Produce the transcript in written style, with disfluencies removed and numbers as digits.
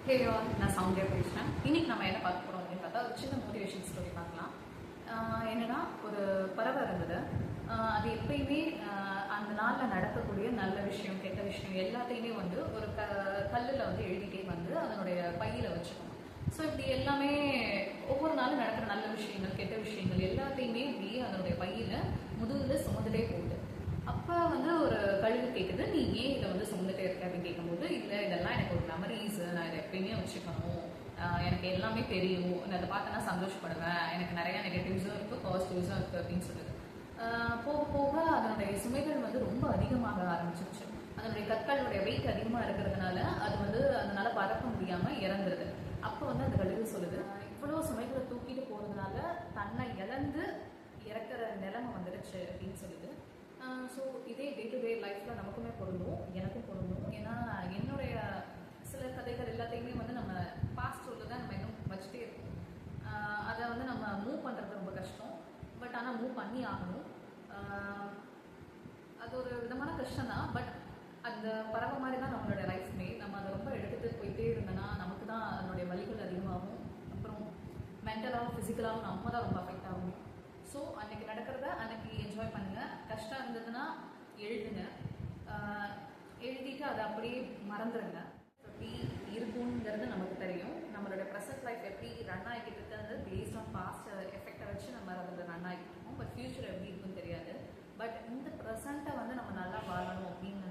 Hey all, நான் சௌந்தர்யா பேசுகிறேன். இன்னைக்கு நம்ம என்ன பார்க்க போகிறோம் அப்படின்னு பார்த்தா ஒரு சின்ன மோட்டிவேஷன் ஸ்டோரி பார்க்கலாம். என்னன்னா, ஒரு பறவை இருந்தது. அது எப்பயுமே அந்த நாளில் நடக்கக்கூடிய நல்ல விஷயம் கெட்ட விஷயம் எல்லாத்தையுமே வந்து ஒரு கல்லில் வந்து எழுதிட்டே வந்து அதனுடைய பையில வச்சுக்கணும். ஸோ இப்படி எல்லாமே ஒவ்வொரு நாளும் நடக்கிற நல்ல விஷயங்கள் கெட்ட விஷயங்கள் எல்லாத்தையுமே இப்படியே அதனுடைய பையில முதுகில் சுமந்துட்டே போகுது. அப்போ வந்து ஒரு கழுகு கேட்குது, நீ ஏன் இதை வந்து சுமந்துட்டே இருக்க அப்படின்னு கேட்கும்போது, இல்லை இதெல்லாம் எனக்கு ஒரு மெமரிஸ், நான் இதை எப்பயுமே வச்சுக்கணும், எனக்கு எல்லாமே தெரியும், நான் அதை பார்த்தேன்னா சந்தோஷப்படுவேன், எனக்கு நிறைய நெகட்டிவ்ஸும் இருக்குது பாசிட்டிவ்ஸும் இருக்குது அப்படின்னு சொல்லுது. போக போக அதனுடைய சுமைகள் வந்து ரொம்ப அதிகமாக ஆரம்பிச்சிருச்சு. அதனுடைய கற்களுடைய வெயிட் அதிகமாக இருக்கிறதுனால அது வந்து அதனால பறக்க முடியாமல் இறந்துருது. அப்போ வந்து அந்த கழுகு சொல்லுது, இவ்வளோ சுமைகளை தூக்கிட்டு போகிறதுனால தன்னை இழந்து இறக்குற நிலைமை வந்துடுச்சு அப்படின்னு சொல்லுது. ஸோ இதே டே டு டே லைஃப்பில் நமக்குமே பொருந்தும், எனக்கும் பொருந்தும். ஏன்னா என்னுடைய சில கதைகள் எல்லாத்தையுமே வந்து நம்ம பாஸ்ட் உள்ள தான் நம்ம இன்னும் வச்சுட்டே இருக்கோம். அதை வந்து நம்ம மூவ் பண்ணுறது ரொம்ப கஷ்டம். பட் ஆனால் மூவ் பண்ணி ஆகணும். அது ஒரு விதமான கஷ்டம் தான். பட் அந்த பறவை மாதிரி தான் நம்மளோட லைஃப்மே. நம்ம அதை ரொம்ப எடுத்துகிட்டு போயிட்டே இருந்தோன்னா நமக்கு தான் அதனுடைய வலிகள் அதிகமாகும். அப்புறம் மென்டலாகவும் ஃபிசிக்கலாகவும் நம்ம தான் ரொம்ப அஃபெக்ட் ஆகும். ஸோ அன்றைக்கி நடக்கிறத அன்றைக்கி என்ஜாய் பண்ணுங்கள். கஷ்டம் இருந்ததுன்னா எழுதுங்க, எழுதிட்டு அதை அப்படியே மறந்துடுங்க. எப்படி இருக்குங்கிறது நமக்கு தெரியும். நம்மளோட ப்ரெசன்ட் லைஃப் எப்படி ரன் ஆகிக்கிட்டு இருக்கிறது பேஸ்ட் ஆன் பாஸ்ட் எஃபெக்டை வச்சு நம்ம அதில் ரன் ஆகிட்டு இருக்கோம். பட் ஃப்யூச்சர் எப்படி இருக்குன்னு தெரியாது. பட் இந்த ப்ரெசண்ட்டை வந்து நம்ம நல்லா வாழணும் அப்படின்னு